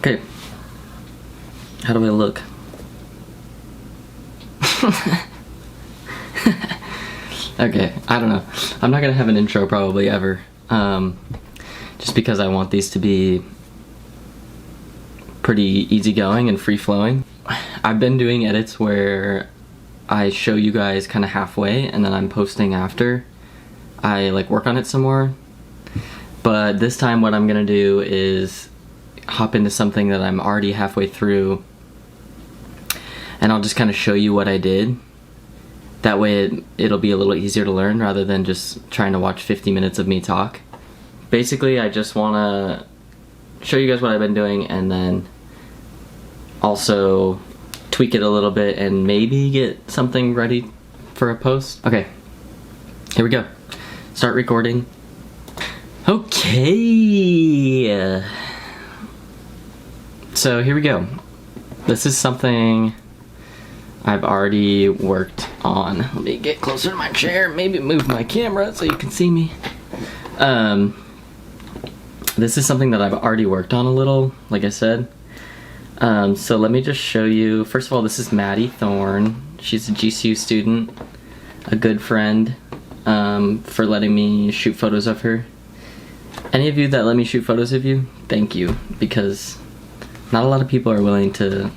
Okay. How do I look? Okay, I don't know. I'm not gonna have an intro probably ever. Just because I want these to be pretty easygoing and free-flowing. I've been doing edits where I show you guys kind of halfway and then I'm posting after I like work on it some more. But this time what I'm gonna do is hop into something that I'm already halfway through and I'll just kind of show you what I did. That way it'll be a little easier to learn rather than just trying to watch 50 minutes of me talk. Basically, I just want to show you guys what I've been doing and then also tweak it a little bit and maybe get something ready for a post. Okay, here we go. Start recording. Okay. So here we go. This is something I've already worked on. Let me get closer to my chair, maybe move my camera so you can see me. This is something that I've already worked on a little, like I said. So let me just show you. First of all, this is Maddie Thorne. She's a GCU student, a good friend, for letting me shoot photos of her. Any of you that let me shoot photos of you, thank you, because not a lot of people are willing to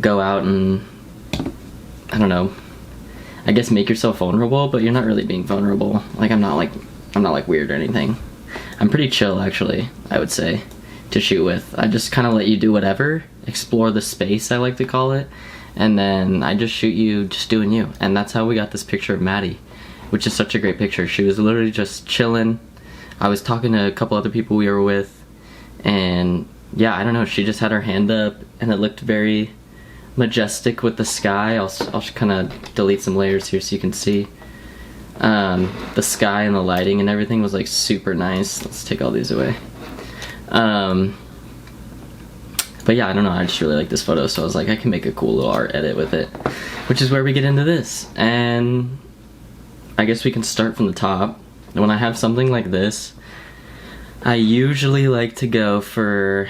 go out and, I don't know, I guess make yourself vulnerable, but you're not really being vulnerable. Like I'm not like weird or anything. I'm pretty chill actually, I would say, to shoot with. I just kind of let you do whatever, explore the space, I like to call it, and then I just shoot you just doing you. And that's how we got this picture of Maddie, which is such a great picture. She was literally just chilling. I was talking to a couple other people we were with, and yeah, I don't know, she just had her hand up and it looked very majestic with the sky. I'll kind of delete some layers here so you can see. The sky and the lighting and everything was like super nice. Let's take all these away. But yeah, I don't know, I just really like this photo, so I was like, I can make a cool little art edit with it, which is where we get into this. And I guess we can start from the top. When I have something like this, I usually like to go for,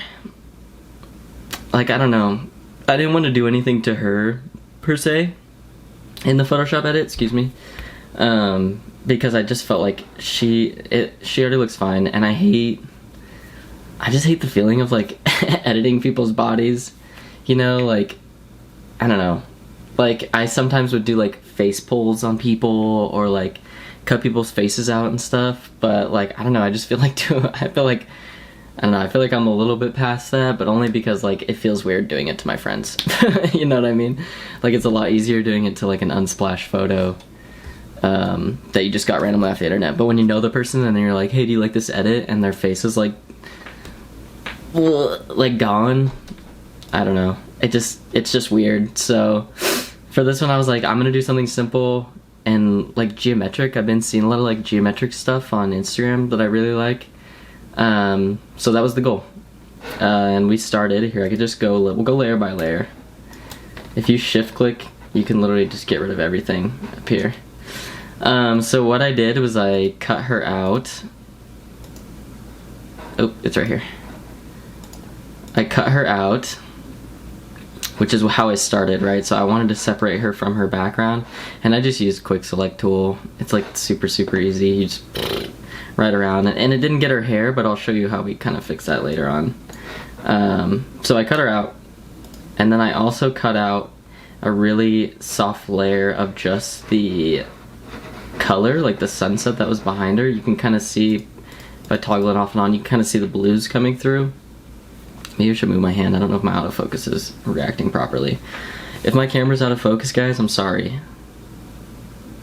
like, I don't know, I didn't want to do anything to her per se in the Photoshop edit, excuse me, because I just felt like she already looks fine, and I just hate the feeling of like editing people's bodies, you know, like, I don't know, like I sometimes would do like face pulls on people or like cut people's faces out and stuff, but like, I don't know, I just feel like I feel like I'm a little bit past that, but only because like it feels weird doing it to my friends. You know what I mean? Like it's a lot easier doing it to like an unsplash photo that you just got randomly off the internet. But when you know the person and then you're like, hey, do you like this edit? And their face is like gone. I don't know. It's just weird. So for this one I was like, I'm gonna do something simple and like geometric. I've been seeing a lot of like geometric stuff on Instagram that I really like. So that was the goal. And we started here. I could just we'll go layer by layer. If you shift click, you can literally just get rid of everything up here. So what I did was I cut her out. Oh, it's right here. I cut her out, which is how I started, right? So I wanted to separate her from her background, and I just used quick select tool. It's like super easy. You just right around, and it didn't get her hair, but I'll show you how we kind of fix that later on. So I cut her out, and then I also cut out a really soft layer of just the color, like the sunset that was behind her. You can kind of see, if I toggle it off and on, you can kind of see the blues coming through. Maybe I should move my hand. I don't know if my autofocus is reacting properly. If my camera's out of focus, guys, I'm sorry.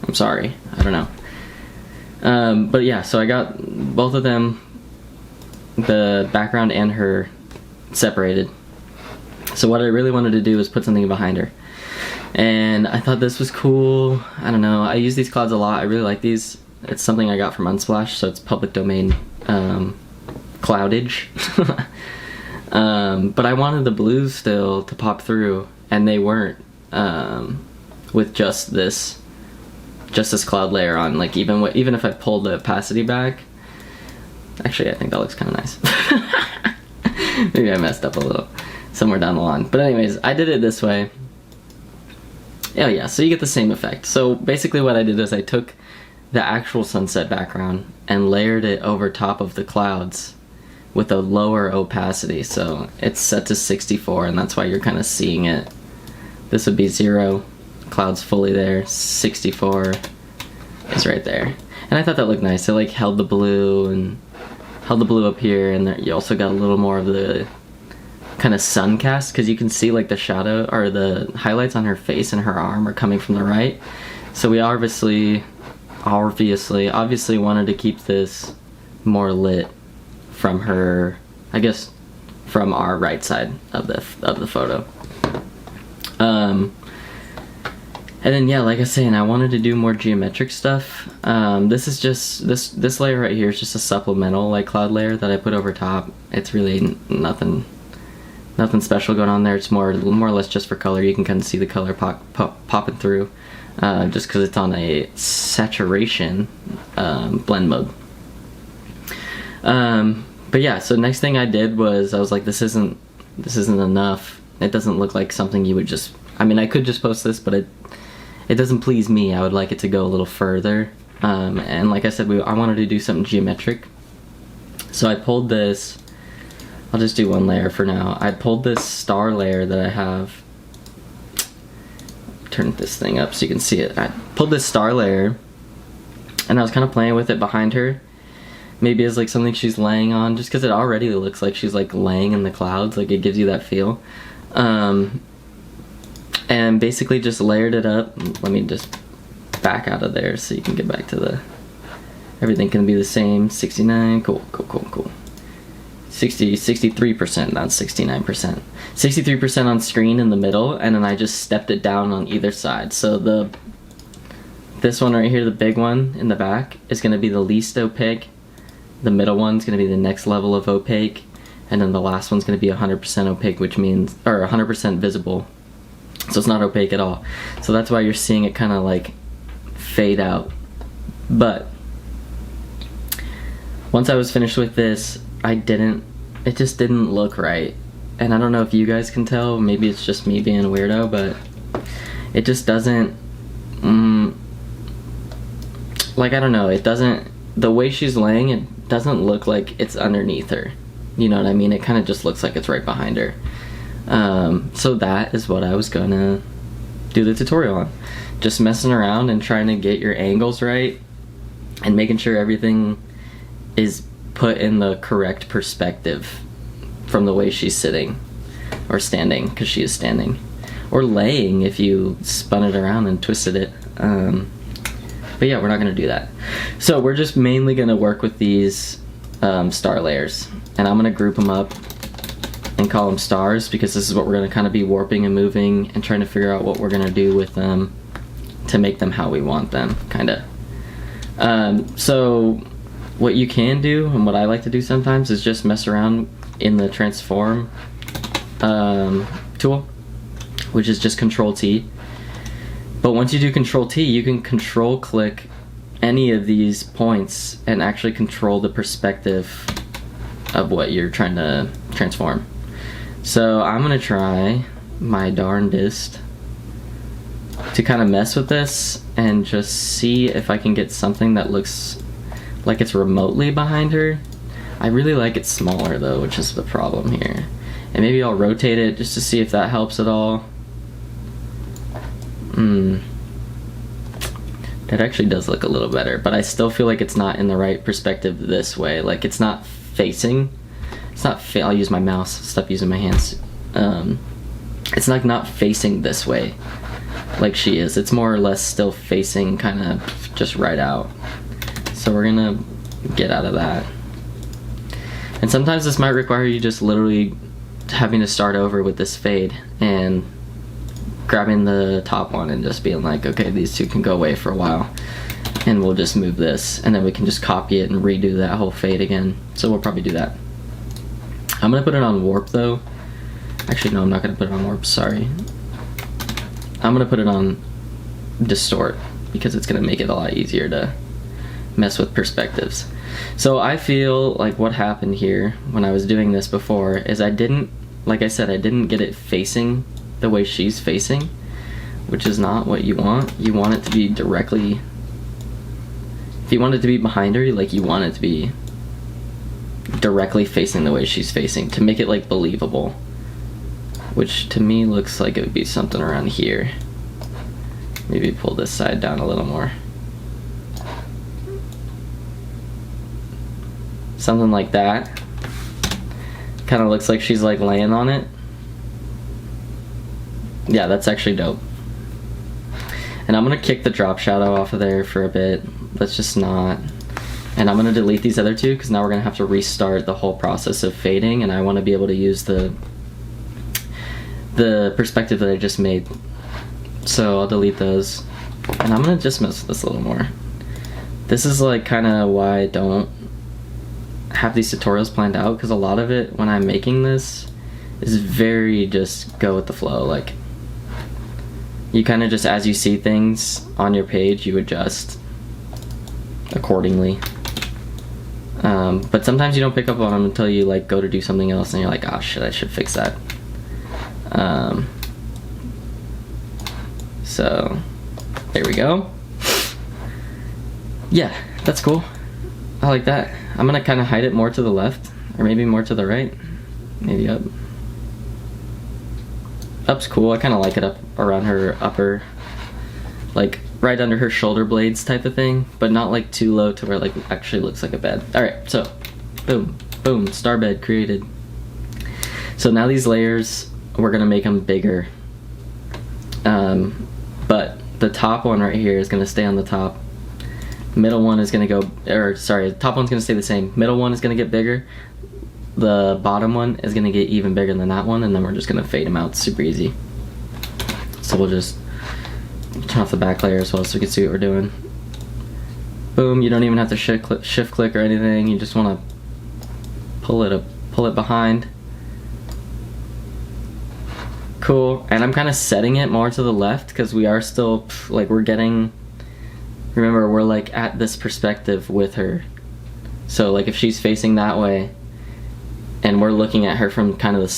I'm sorry. I don't know. But yeah, so I got both of them, the background and her, separated. So what I really wanted to do was put something behind her. And I thought this was cool. I don't know. I use these clouds a lot. I really like these. It's something I got from Unsplash, so it's public domain cloudage. But I wanted the blues still to pop through, and they weren't, with just this cloud layer on. Like even if I pulled the opacity back, actually I think that looks kind of nice. Maybe I messed up a little somewhere down the line. But anyways, I did it this way. Oh yeah, so you get the same effect. So basically what I did is I took the actual sunset background and layered it over top of the clouds with a lower opacity. So it's set to 64, and that's why you're kind of seeing it. This would be 0, clouds fully there, 64 is right there. And I thought that looked nice. It like held the blue and held the blue up here, and there, you also got a little more of the kind of sun cast, because you can see like the shadow or the highlights on her face and her arm are coming from the right. So we obviously wanted to keep this more lit from her, I guess, from our right side of the photo. And then yeah, like I was saying, I wanted to do more geometric stuff. This is just this layer right here is just a supplemental like cloud layer that I put over top. It's really nothing special going on there. It's more or less just for color. You can kind of see the color popping through, just because it's on a saturation blend mode. But yeah, so next thing I did was I was like, this isn't enough. It doesn't look like something you would just, I mean, I could just post this, but it doesn't please me. I would like it to go a little further. And like I said, I wanted to do something geometric. So I pulled this, I'll just do one layer for now. I pulled this star layer that I have. Turn this thing up so you can see it. I pulled this star layer and I was kind of playing with it behind her. Maybe as like something she's laying on, just because it already looks like she's like laying in the clouds, like it gives you that feel. And basically just layered it up. Let me just back out of there so you can get back to everything can be the same. 69, cool. 63%, not 69%. 63% on screen in the middle, and then I just stepped it down on either side. So this one right here, the big one in the back, is gonna be the least opaque. The middle one's gonna be the next level of opaque, and then the last one's gonna be 100% opaque, which means, or 100% visible. So it's not opaque at all. So that's why you're seeing it kind of like fade out. But once I was finished with this, it just didn't look right. And I don't know if you guys can tell, maybe it's just me being a weirdo, but it just doesn't, like, I don't know, it doesn't, the way she's laying, it doesn't look like it's underneath her. You know what I mean? It kind of just looks like it's right behind her. So that is what I was gonna do the tutorial on. Just messing around and trying to get your angles right and making sure everything is put in the correct perspective from the way she's sitting or standing, because she is standing, or laying if you spun it around and twisted it. But yeah, we're not gonna do that. So we're just mainly gonna work with these star layers, and I'm gonna group them up and call them stars, because this is what we're gonna kind of be warping and moving and trying to figure out what we're gonna do with them to make them how we want them, kinda. So what you can do, and what I like to do sometimes, is just mess around in the transform tool, which is just Control T. But once you do Control T, you can control click any of these points and actually control the perspective of what you're trying to transform. So I'm gonna try my darndest to kind of mess with this and just see if I can get something that looks like it's remotely behind her. I really like it smaller though, which is the problem here. And maybe I'll rotate it just to see if that helps at all. That actually does look a little better, but I still feel like it's not in the right perspective this way. Like it's not facing. I'll use my mouse. Stop using my hands. It's like not facing this way, like she is. It's more or less still facing kind of just right out. So we're gonna get out of that. And sometimes this might require you just literally having to start over with this fade and grabbing the top one and just being like, okay, these two can go away for a while, and we'll just move this, and then we can just copy it and redo that whole fade again. So we'll probably do that. I'm gonna put it on warp though. Actually, no, I'm not gonna put it on warp, sorry. I'm gonna put it on distort, because it's gonna make it a lot easier to mess with perspectives. So I feel like what happened here when I was doing this before is I didn't, like I said, I didn't get it facing the way she's facing, which is not what you want. You want it to be directly, if you want it to be behind her, like you want it to be directly facing the way she's facing to make it like believable, which to me looks like it would be something around here. Maybe pull this side down a little more. Something like that. Kind of looks like she's like laying on it. Yeah, that's actually dope. And I'm gonna kick the drop shadow off of there for a bit. Let's just not. And I'm gonna delete these other two because now we're gonna have to restart the whole process of fading, and I want to be able to use the perspective that I just made. So I'll delete those. And I'm gonna just mess with this a little more. This is like kind of why I don't have these tutorials planned out, because a lot of it when I'm making this is very just go with the flow. Like you kind of just, as you see things on your page, you adjust accordingly. But sometimes you don't pick up on them until you like go to do something else and you're like, oh shit, I should fix that. So there we go. Yeah, that's cool. I like that. I'm gonna kind of hide it more to the left, or maybe more to the right. Maybe up. Up's cool. I kind of like it up around her upper, like right under her shoulder blades type of thing, but not like too low to where like it actually looks like a bed. All right, so boom, boom, star bed created. So now these layers, we're gonna make them bigger. But the top one right here is gonna stay on the top. Middle one is gonna go, or sorry, the top one's gonna stay the same. Middle one is gonna get bigger. The bottom one is gonna get even bigger than that one, and then we're just gonna fade them out super easy. So we'll just turn off the back layer as well so we can see what we're doing. Boom, you don't even have to shift click or anything. You just wanna pull it behind. Cool, and I'm kind of setting it more to the left because we are still, like we're getting, remember we're like at this perspective with her. So like if she's facing that way and we're looking at her from kind of the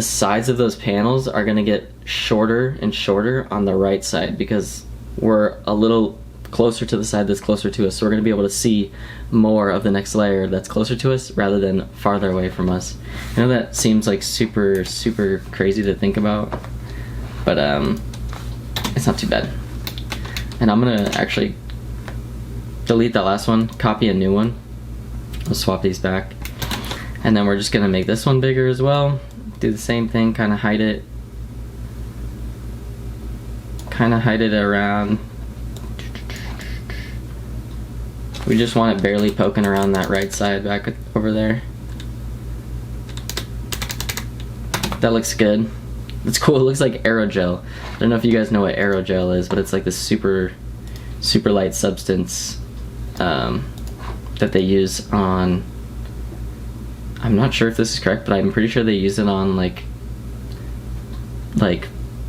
sides of those panels are gonna get shorter and shorter on the right side because we're a little closer to the side that's closer to us. So we're gonna be able to see more of the next layer that's closer to us rather than farther away from us. I know that seems like super, super crazy to think about, but it's not too bad. And I'm gonna actually delete that last one, copy a new one. I'll swap these back. And then we're just gonna make this one bigger as well. Do the same thing, kind of hide it around. We just want it barely poking around that right side back over there. That looks good. It's cool, it looks like aerogel. I don't know if you guys know what aerogel is, but it's like this super, super light substance that they use on, I'm not sure if this is correct, but I'm pretty sure they use it on like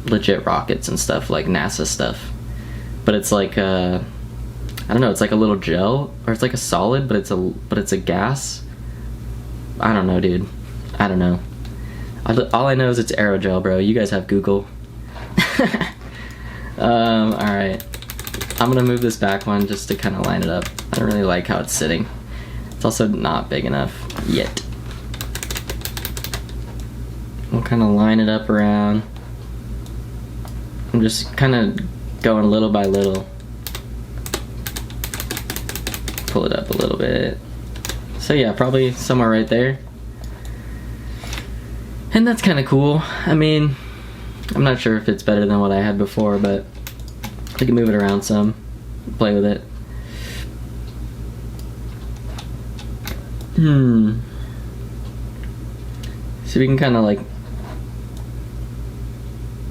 legit rockets and stuff, like NASA stuff. But it's like I don't know, it's like a little gel, or it's like a solid, but it's a gas. I don't know, dude. I don't know. All I know is it's aerogel, bro. You guys have Google. Alright. I'm gonna move this back one just to kind of line it up. I don't really like how it's sitting. It's also not big enough yet. We'll kind of line it up around. I'm just kind of going little by little. Pull it up a little bit. So yeah, probably somewhere right there. And that's kind of cool. I mean, I'm not sure if it's better than what I had before, but we can move it around some, play with it. So we can kind of like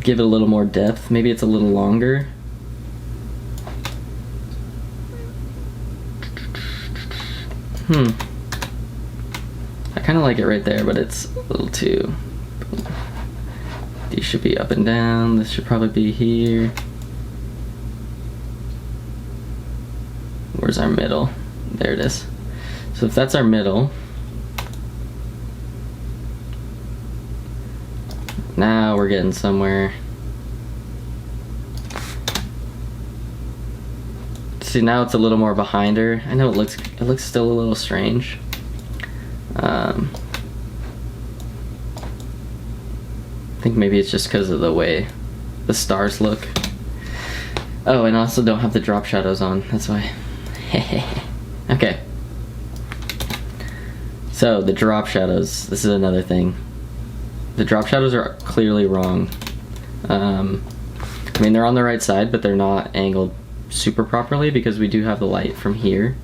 give it a little more depth. Maybe it's a little longer. I kind of like it right there, but it's a little too. These should be up and down. This should probably be here. Where's our middle? There it is. So if that's our middle, now we're getting somewhere. See, now it's a little more behind her. I know it looks still a little strange. I think maybe it's just because of the way the stars look. Oh, and I also don't have the drop shadows on, that's why. Okay. So, the drop shadows, this is another thing. The drop shadows are clearly wrong. I mean, they're on the right side, but they're not angled super properly because we do have the light from here.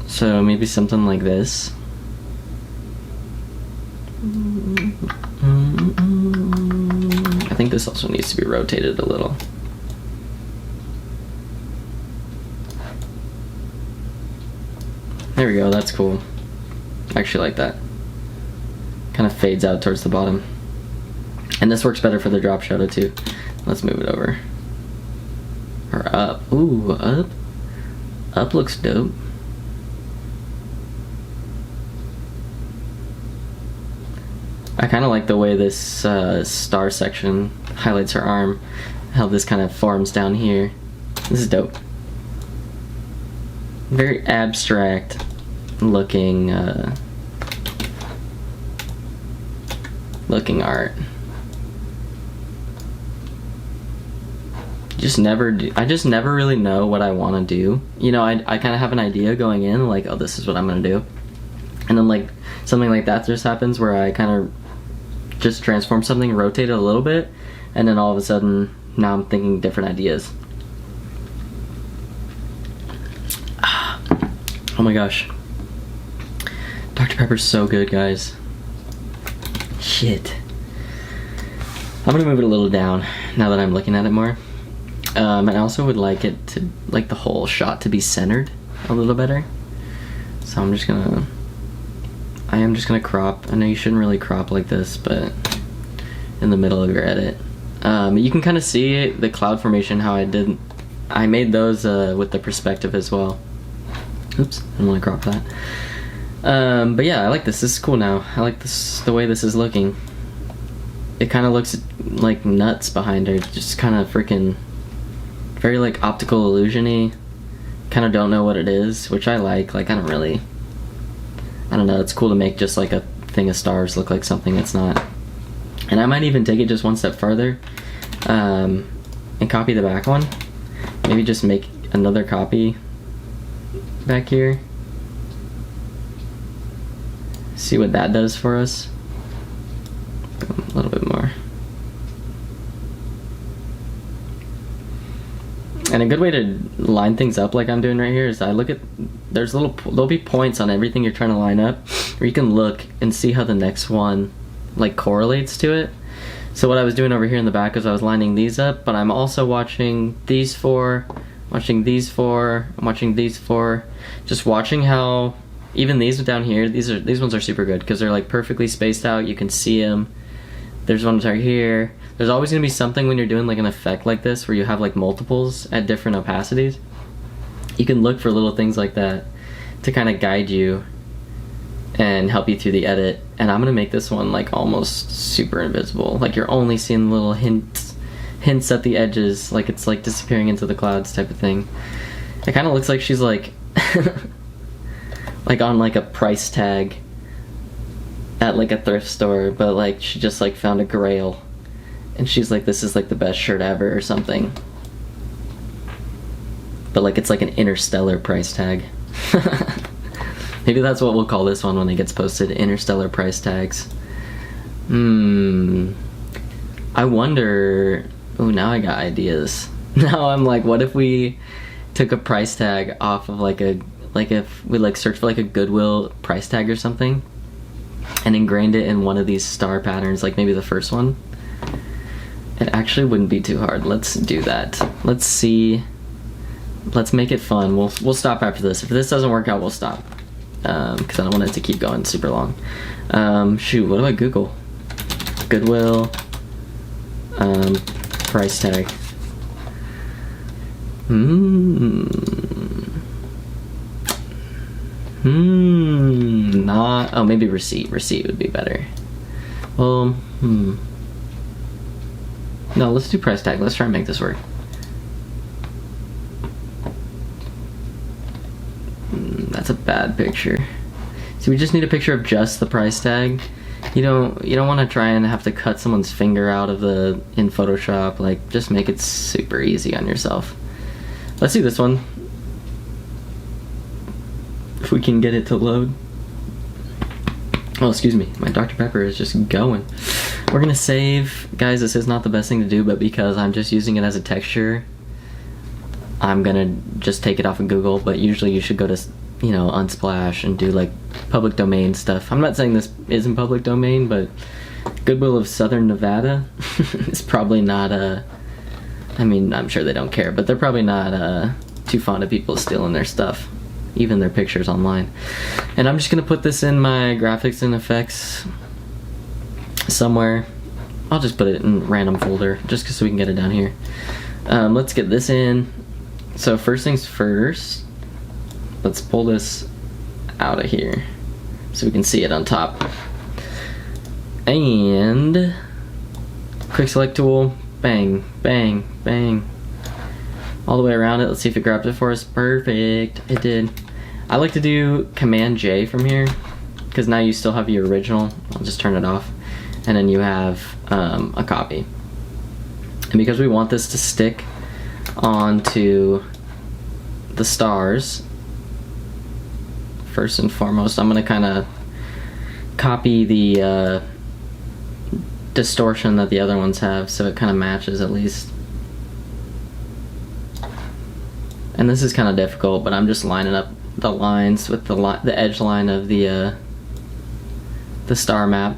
So maybe something like this. I think this also needs to be rotated a little. There we go, that's cool. I actually like that. Kind of fades out towards the bottom. And this works better for the drop shadow too. Let's move it over. Or up. Ooh, up. Up looks dope. I kind of like the way this star section highlights her arm. How this kind of forms down here. This is dope. Very abstract looking looking art. I just never really know what I want to do. You know, I kind of have an idea going in, like, oh, this is what I'm gonna do, and then like something like that just happens where I kind of just transform something, rotate it a little bit, and then all of a sudden now I'm thinking different ideas. Oh my gosh, Dr. Pepper's so good, guys. Shit. I'm gonna move it a little down now that I'm looking at it more. And I also would like it to, like, the whole shot to be centered a little better. So I am just gonna crop. I know you shouldn't really crop like this, but in the middle of your edit. You can kind of see the cloud formation, how I made those with the perspective as well. Oops, I didn't want to crop that. But yeah, I like this. This is cool now. I like this, the way this is looking. It kind of looks like nuts behind her. Just kind of freaking very like optical illusion-y. Kind of don't know what it is, which I like. Like, I don't know, it's cool to make just like a thing of stars look like something it's not. And I might even take it just one step further and copy the back one. Maybe just make another copy back here. See what that does for us. A little bit more. And a good way to line things up like I'm doing right here is I look at, there'll be points on everything you're trying to line up where you can look and see how the next one like correlates to it. So what I was doing over here in the back is I was lining these up, but I'm also watching these four, watching these four, watching these four, just watching how even these down here, these ones are super good because they're like perfectly spaced out. You can see them. There's ones right here. There's always going to be something when you're doing like an effect like this where you have like multiples at different opacities. You can look for little things like that to kind of guide you and help you through the edit. And I'm going to make this one like almost super invisible. Like you're only seeing little hints at the edges, like it's like disappearing into the clouds type of thing. It kind of looks like she's like like on like a price tag at like a thrift store, but like she just like found a grail and she's like, this is like the best shirt ever or something, but like it's like an Interstellar price tag. Maybe that's what we'll call this one when it gets posted, Interstellar price tags. I wonder, oh, now I got ideas. Now I'm like, what if we took a price tag off of like if we like search for like a Goodwill price tag or something and ingrained it in one of these star patterns, like maybe the first one. It actually wouldn't be too hard. Let's do that. Let's see. Let's make it fun. We'll stop after this. If this doesn't work out, we'll stop. Because I don't want it to keep going super long. Shoot, what do I Google? Goodwill price tag. Not. Oh, maybe receipt. Receipt would be better. Well, No, let's do price tag. Let's try and make this work. That's a bad picture. So we just need a picture of just the price tag. You don't want to try and have to cut someone's finger out of in Photoshop. Like, just make it super easy on yourself. Let's do this one. If we can get it to load. Oh, excuse me. My Dr. Pepper is just going. We're gonna save. Guys, this is not the best thing to do, but because I'm just using it as a texture, I'm gonna just take it off of Google. But usually you should go to, Unsplash and do like public domain stuff. I'm not saying this isn't public domain, but Goodwill of Southern Nevada is probably not I mean, I'm sure they don't care, but they're probably not too fond of people stealing their stuff, even their pictures online. And I'm just gonna put this in my graphics and effects somewhere. I'll just put it in random folder just so we can get it down here. Let's get this in. So first things first, let's pull this out of here so we can see it on top. And quick select tool, bang, bang, bang, all the way around it. Let's see if it grabs it for us. Perfect, it did. I like to do Command J from here because now you still have your original. I'll just turn it off, and then you have a copy. And because we want this to stick onto the stars, first and foremost, I'm gonna kind of copy the distortion that the other ones have so it kind of matches at least. And this is kind of difficult, but I'm just lining up the lines with the edge line of the star map,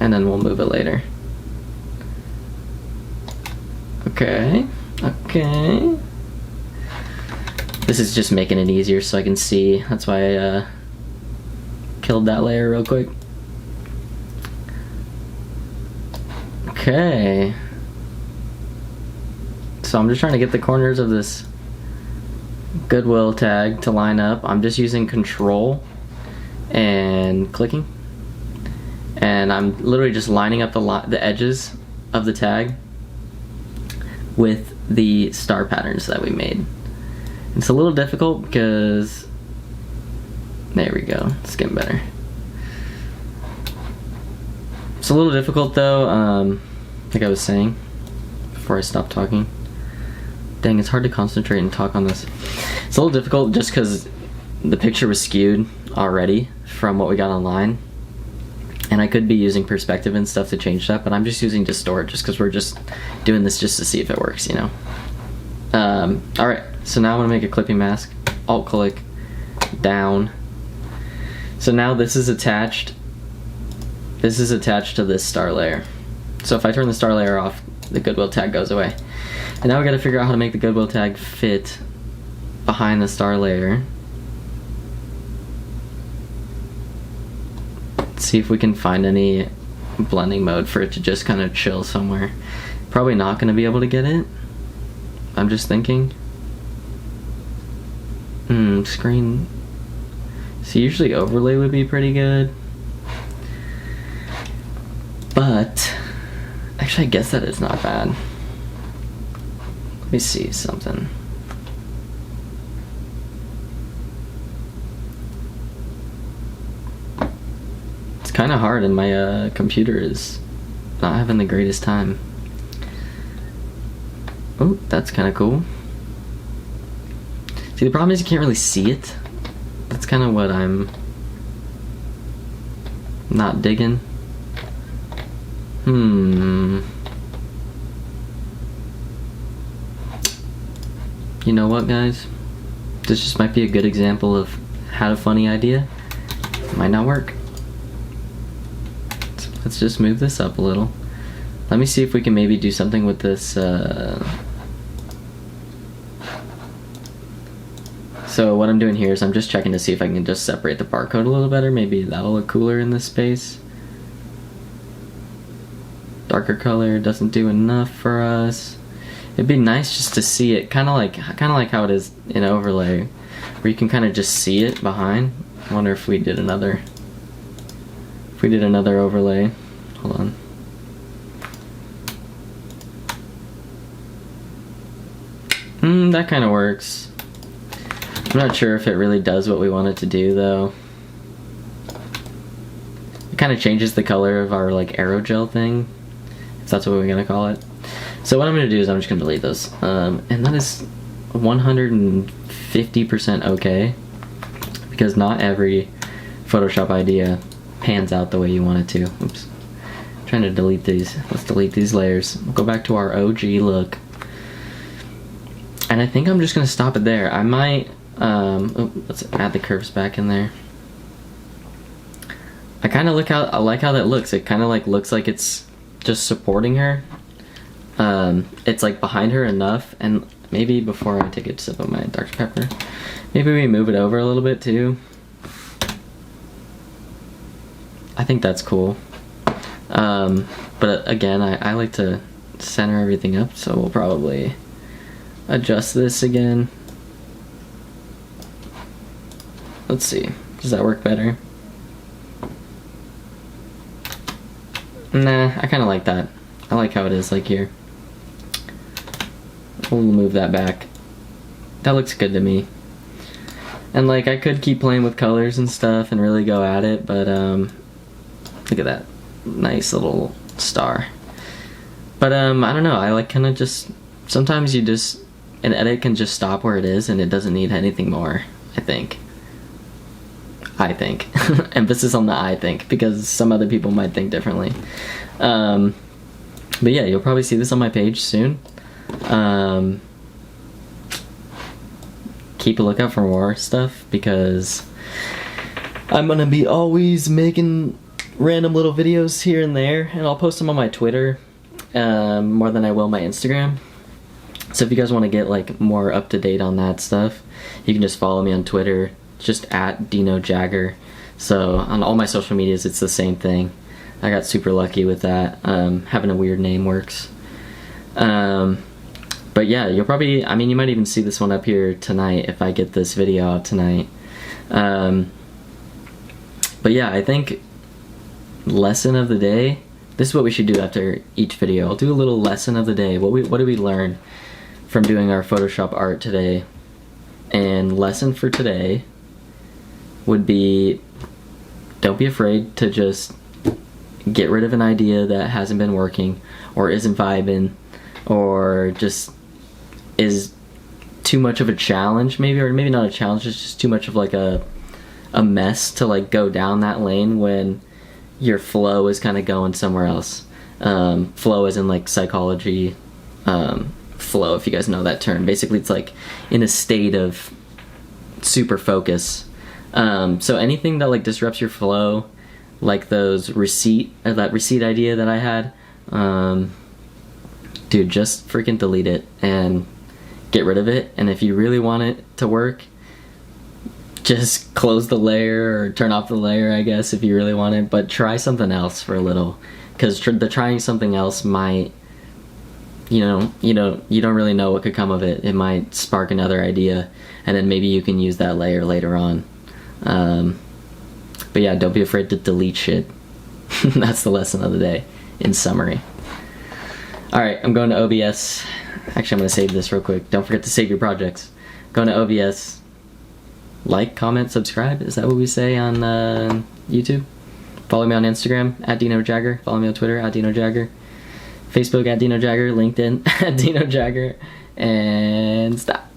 and then we'll move it later. Okay. This is just making it easier so I can see. That's why I killed that layer real quick. Okay. So I'm just trying to get the corners of this Goodwill tag to line up. I'm just using Control and clicking, and I'm literally just lining up the edges of the tag with the star patterns that we made. It's a little difficult because there we go, it's getting better. It's a little difficult though, like I was saying before I stopped talking. Dang, it's hard to concentrate and talk on this. It's a little difficult just because the picture was skewed already from what we got online, and I could be using perspective and stuff to change that, but I'm just using distort just because we're just doing this just to see if it works, Alright, so now I want to make a clipping mask. Alt click down. So now this is attached to this star layer. So if I turn the star layer off, the Goodwill tag goes away. And now we gotta figure out how to make the Goodwill tag fit behind the star layer. Let's see if we can find any blending mode for it to just kind of chill somewhere. Probably not gonna be able to get it. I'm just thinking. Screen. So usually overlay would be pretty good. But actually I guess that is not bad. Let me see something. It's kind of hard and my computer is not having the greatest time. Oh, that's kind of cool. See, the problem is you can't really see it. That's kind of what I'm not digging. You know what, guys? This just might be a good example of had a funny idea. It might not work. So let's just move this up a little. Let me see if we can maybe do something with this. So what I'm doing here is I'm just checking to see if I can just separate the barcode a little better. Maybe that'll look cooler in this space. Darker color doesn't do enough for us. it'd be nice just to see it, kind of like how it is in overlay, where you can kind of just see it behind. I wonder if we did another overlay. Hold on. That kind of works. I'm not sure if it really does what we want it to do though. It kind of changes the color of our like aerogel thing, if that's what we're gonna call it. So what I'm gonna do is I'm just gonna delete those. And that is 150% okay, because not every Photoshop idea pans out the way you want it to. Oops. I'm trying to delete these. Let's delete these layers. We'll go back to our OG look. And I think I'm just gonna stop it there. I might, let's add the curves back in there. I like how that looks. It kind of like looks like it's just supporting her. It's like behind her enough, and maybe before I take a sip of my Dr. Pepper, maybe we move it over a little bit too. I think that's cool. But again, I like to center everything up, so we'll probably adjust this again. Let's see, does that work better? Nah, I kind of like that. I like how it is like here. We'll move that back. That looks good to me. And like I could keep playing with colors and stuff and really go at it, but look at that nice little star. But I don't know, I like kind of just, sometimes you just, an edit can just stop where it is and it doesn't need anything more, I think. Emphasis on the I think, because some other people might think differently. But yeah, you'll probably see this on my page soon. Keep a lookout for more stuff, because I'm gonna be always making random little videos here and there, and I'll post them on my Twitter more than I will my Instagram. So if you guys want to get like more up to date on that stuff, you can just follow me on Twitter, just at Dino Jagger. So on all my social medias it's the same thing. I got super lucky with that. Having a weird name works. But yeah, you'll probably, I mean, you might even see this one up here tonight if I get this video out tonight. But yeah, I think lesson of the day, this is what we should do after each video. I'll do a little lesson of the day. What did we learn from doing our Photoshop art today? And lesson for today would be, don't be afraid to just get rid of an idea that hasn't been working or isn't vibing or just is too much of a challenge, maybe, or maybe not a challenge, it's just too much of like a mess to like go down that lane when your flow is kind of going somewhere else. Flow as in like psychology, flow, if you guys know that term. Basically it's like in a state of super focus. So anything that like disrupts your flow, like that receipt idea that I had, dude, just freaking delete it and get rid of it. And if you really want it to work, just close the layer or turn off the layer, I guess, if you really want it. But try something else for a little, because trying something else might, you don't really know what could come of it. It might spark another idea, and then maybe you can use that layer later on. But yeah, don't be afraid to delete shit. That's the lesson of the day, in summary. Alright, I'm going to OBS. Actually, I'm going to save this real quick. Don't forget to save your projects. Going to OBS. Like, comment, subscribe. Is that what we say on YouTube? Follow me on Instagram, at Dino Jagger. Follow me on Twitter, at Dino Jagger. Facebook, at Dino Jagger. LinkedIn, at Dino Jagger. And stop.